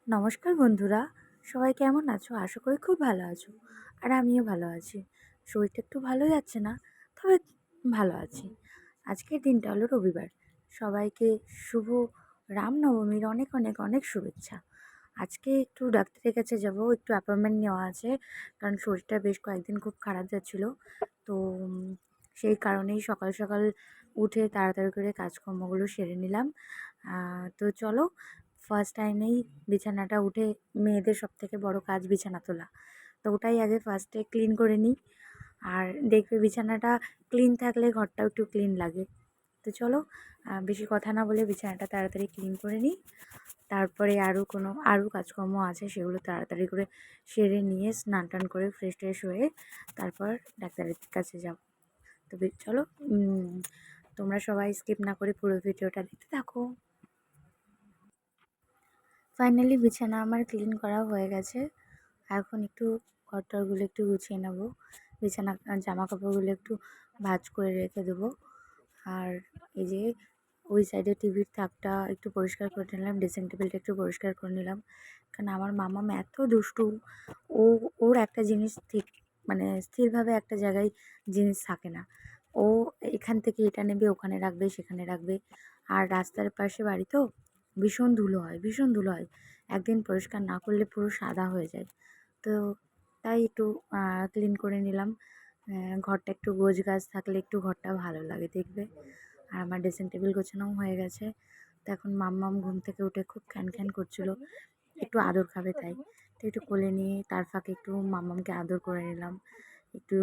নমস্কার বন্ধুরা, সবাই কেমন আছো? আশা করি খুব ভালো আছো। আর আমিও ভালো আছি। শরীরটা একটু ভালো যাচ্ছে না, তবে ভালো আছি। আজকের দিনটা হলো রবিবার। সবাইকে শুভ রামনবমীর অনেক অনেক অনেক শুভেচ্ছা। আজকে একটু ডাক্তারের কাছে যাব, একটু অ্যাপয়েন্টমেন্ট নেওয়া আছে, কারণ শরীরটা বেশ কয়েকদিন খুব খারাপ যাচ্ছিল। তো সেই কারণেই সকাল সকাল উঠে তাড়াতাড়ি করে কাজকর্মগুলো সেরে নিলাম। তো চলো, ফার্স্ট টাইমেই বিছানাটা উঠে, মেয়েদের সবথেকে বড় কাজ বিছানা তোলা। তো ওটাই আগে ফার্স্টে ক্লিন করে নিই। আর দেখবে বিছানাটা ক্লিন থাকলে ঘরটাও একটু ক্লিন লাগে। তো চলো, বেশি কথা না বলে বিছানাটা তাড়াতাড়ি ক্লিন করে নিই। তারপরে আরও কাজকর্ম আছে, সেগুলো তাড়াতাড়ি করে সেরে নিয়ে স্নান টান করে ফ্রেশ ট্রেশ হয়ে তারপর ডাক্তারের কাছে যাব। তো চলো, তোমরা সবাই স্কিপ না করে পুরো ভিডিওটা দেখতে থাকো। ফাইনালি বিছানা আমার ক্লিন করা হয়ে গেছে। এখন একটু ঘরটরগুলো একটু গুছিয়ে নেব। বিছানা জামা কাপড়গুলো একটু ভাঁজ করে রেখে দেবো। আর এই যে ওই সাইডে টিভির তাকটা একটু পরিষ্কার করে নিলাম, ড্রেসিং টেবিলটা একটু পরিষ্কার করে নিলাম। কারণ আমার মামাম এত দুষ্টু, ও ওর একটা জিনিস ঠিক মানে স্থিরভাবে একটা জায়গায় জিনিস থাকে না। ও এখান থেকে এটা নেবে, ওখানে রাখবে, সেখানে রাখবে। আর রাস্তার পাশে বাড়ি তো ভীষণ ধুলো হয়, ভীষণ ধুলো হয়। একদিন পরিষ্কার না করলে পুরো সাদা হয়ে যায়। তো তাই একটু ক্লিন করে নিলাম। ঘরটা একটু গোছগাছ থাকলে একটু ঘরটা ভালো লাগে দেখবে। আর আমার ড্রেসিং টেবিল গোছানোও হয়ে গেছে। তো এখন মাম্মাম ঘুম থেকে উঠে খুব খ্যান খ্যান করছিল, একটু আদর খাবে তাই। তো একটু কোলে নিয়ে তার ফাঁকে একটু মাম্মামকে আদর করে নিলাম, একটু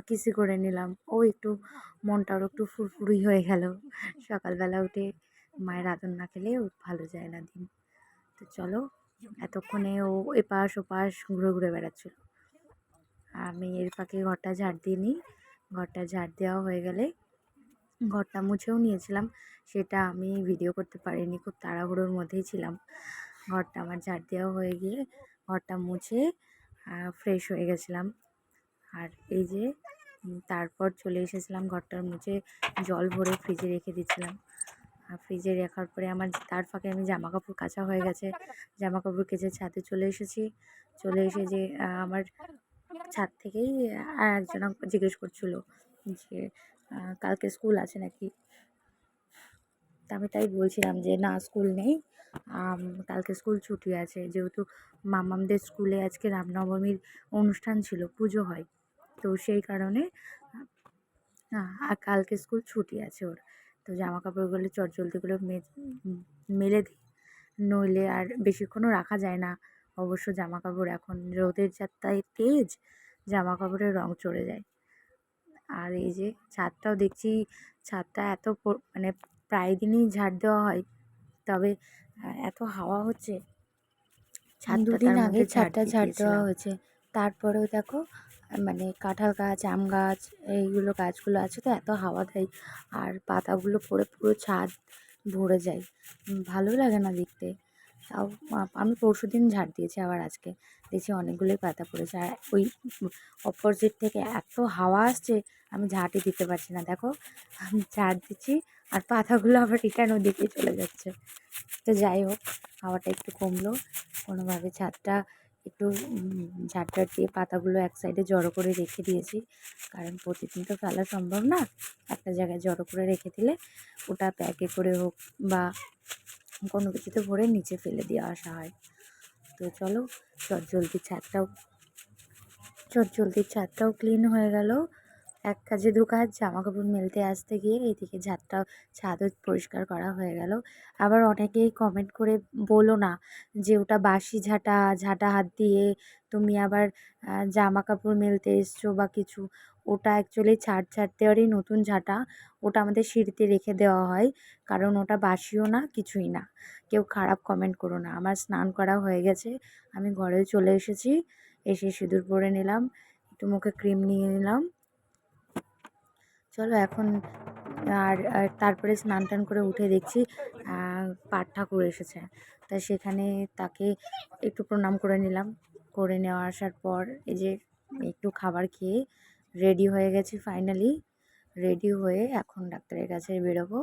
কিসি করে নিলাম। ও একটু মনটা ওর একটু ফুরফুরি হয়ে গেল। সকালবেলা উঠে মায়ের আদর না খেলে ভালো যায় না দিন। তো চলো, এতক্ষণে ও এপাশ ওপাশ ঘুরে ঘুরে বেড়াচ্ছিল। আমি এর ফাঁকে ঘরটা ঝাড় দিয়ে নিই। ঘরটা ঝাড় দেওয়া হয়ে গেলে ঘরটা মুছেও নিয়েছিলাম, সেটা আমি ভিডিও করতে পারিনি, খুব তাড়াহুড়োর মধ্যেই ছিলাম। ঘরটা আমার ঝাড় দেওয়া হয়ে গিয়ে ঘরটা মুছে ফ্রেশ হয়ে গেছিলাম। আর এই যে তারপর চলে এসেছিলাম, ঘরটা মুছে জল ভরে ফ্রিজে রেখে দিয়েছিলাম। আর ফ্রিজে রাখার পরে আমার তার ফাঁকে আমি জামা কাপড় কাচা হয়ে গেছে, জামা কাপড় কেচে ছাদে চলে এসেছি। চলে এসে যে আমার ছাদ থেকেই আর একজন জিজ্ঞেস করছিল যে কালকে স্কুল আছে নাকি। তা আমি তাই বলছিলাম যে না, স্কুল নেই, কালকে স্কুল ছুটি আছে, যেহেতু মামামদের স্কুলে আজকে রামনবমীর অনুষ্ঠান ছিল, পুজো হয়। তো সেই কারণে আর কালকে স্কুল ছুটি আছে ওর। তো জামা কাপড়গুলো চটজলদিগুলো মেলে দিই, নইলে আর বেশিক্ষণও রাখা যায় না। অবশ্য জামা কাপড় এখন রোদের যাত্রায় তেজ, জামা কাপড়ের রং চড়ে যায়। আর এই যে ছাদটাও দেখছি, ছাদটা এত মানে প্রায় দিনই ঝাড় দেওয়া হয়, তবে এত হাওয়া হচ্ছে, ছাদটা দুদিন তার আগে মধ্যে ঝাড় ছাদটা দিয়ে ঝাড় দেওয়া দিয়েছিলাম। হয়েছে। তারপরেও দেখো, মানে কাঁঠাল গাছ, আম গাছ, এইগুলো গাছগুলো আছে তো এত হাওয়া দেয়, আর পাতাগুলো পড়ে পুরো ছাদ ভরে যায়। ভালো লাগে না দেখতে। তাও আমি পরশুদিন ঝাড় দিয়েছি, আবার আজকে দেখছি অনেকগুলোই পাতা পড়েছে। আর ওই অপোজিট থেকে এত হাওয়া আসছে, আমি ঝাড়ই দিতে পারছি না। দেখো, আমি ঝাড় দিচ্ছি আর পাতাগুলো আবার রিটার্ন ওদিকে চলে যাচ্ছে। তো যাই হোক, হাওয়াটা একটু কমলো, কোনোভাবে ছাদটা একটু ঝাড় দিয়ে পাতাগুলো এক সাইডে জড়ো করে রেখে দিয়েছি। কারণ প্রতিদিন তো ফেলা সম্ভব না, একটা জায়গায় জড়ো করে রেখে দিলে ওটা ব্যাগে করে হোক বা কোনো কিছুতে ভরে নিচে ফেলে দিয়ে আসা হয়। তো চলো, চটজলদি ছাদটাও ক্লিন হয়ে গেল। এক কাজে দু কাজ, জামা কাপড় মেলতে আসতে গিয়ে এইদিকে ছাদও পরিষ্কার করা হয়ে গেল। আবার অনেকেই কমেন্ট করে বলো না যে ওটা বাসি ঝাঁটা, ঝাঁটা হাত দিয়ে তুমি আবার জামা কাপড় মেলতে এসছো বা কিছু। ওটা অ্যাকচুয়ালি ছাদ দেওয়ারই নতুন ঝাঁটা। ওটা আমাদের সিঁড়িতে রেখে দেওয়া হয়, কারণ ওটা বাসিও না, কিছুই না। কেউ খারাপ কমেন্ট করো না। আমার স্নান করা হয়ে গেছে, আমি ঘরে চলে এসেছি। এসে সিঁদুর পরে নিলাম, একটু মুখে ক্রিম নিয়ে নিলাম। চলো এখন, আর তারপরে স্নান টান করে উঠে দেখছি পাট ঠাকুর এসেছে। তা সেখানে তাকে একটু প্রণাম করে নিলাম। করে নেওয়া আসার পর এই যে একটু খাবার খেয়ে রেডি হয়ে গেছি। ফাইনালি রেডি হয়ে এখন ডাক্তারের কাছে বেরোবো।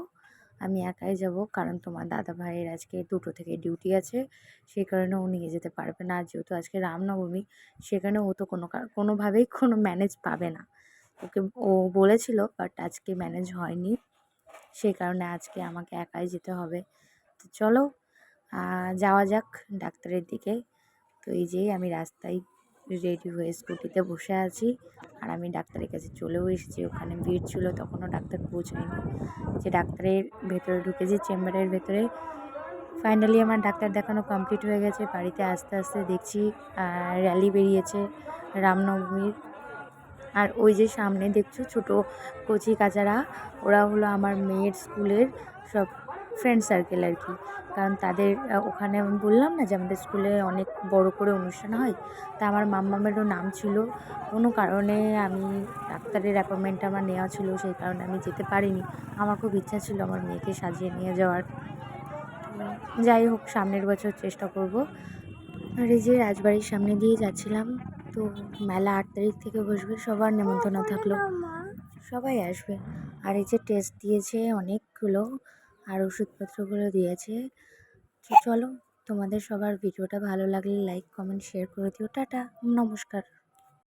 আমি একাই যাব, কারণ তোমার দাদা ভাইয়ের আজকে 2টো থেকে ডিউটি আছে, সেই কারণে ও নিয়ে যেতে পারবে না। আর যেহেতু আজকে রামনবমী, সেখানে ও তো কোনোভাবেই কোনো ম্যানেজ পাবে না। ওকে ও বলেছিল, বাট আজকে ম্যানেজ হয়নি, সেই কারণে আজকে আমাকে একাই যেতে হবে। তো চলো যাওয়া যাক ডাক্তারের দিকে। তো এই যে আমি রাস্তায় রেডি হয়ে স্কুটিতে বসে আছি, আর আমি ডাক্তারের কাছে চলেও এসেছি। ওখানে ভিড় ছিল, তখনও ডাক্তার পৌঁছায়নি। যে ডাক্তারের ভেতরে ঢুকেছি, চেম্বারের ভেতরে। ফাইনালি আমার ডাক্তার দেখানো কমপ্লিট হয়ে গেছে। বাড়িতে আস্তে আস্তে দেখছি র্যালি বেরিয়েছে রামনবমীর। আর ওই যে সামনে দেখছো ছোটো কচি কাচারা, ওরা হলো আমার মেয়ের স্কুলের সব ফ্রেন্ড সার্কেল আর কি। কারণ তাদের ওখানে আমি বললাম না যে আমাদের স্কুলে অনেক বড় করে অনুষ্ঠান হয়, তা আমার মাম্মামেরও নাম ছিল। কোনো কারণে আমি ডাক্তারের অ্যাপয়েন্টমেন্ট আমার নেওয়া ছিল, সেই কারণে আমি যেতে পারিনি। আমার খুব ইচ্ছা ছিল আমার মেয়েকে সাজিয়ে নিয়ে যাওয়ার। যাই হোক, সামনের বছর চেষ্টা করব। আর এই যে রাজবাড়ির সামনে দিয়ে যাচ্ছিলাম, তো মেলা 8 তারিখ থেকে বসবে, সবার নেমন্তন্ন থাকলো, সবাই আসবে। আর এই যে টেস্ট দিয়েছে অনেকগুলো, আর ওষুধপত্রগুলো দিয়েছে। তো চলো, তোমাদের সবার ভিডিওটা ভালো লাগলে লাইক কমেন্ট শেয়ার করে দিও। টাটা, নমস্কার।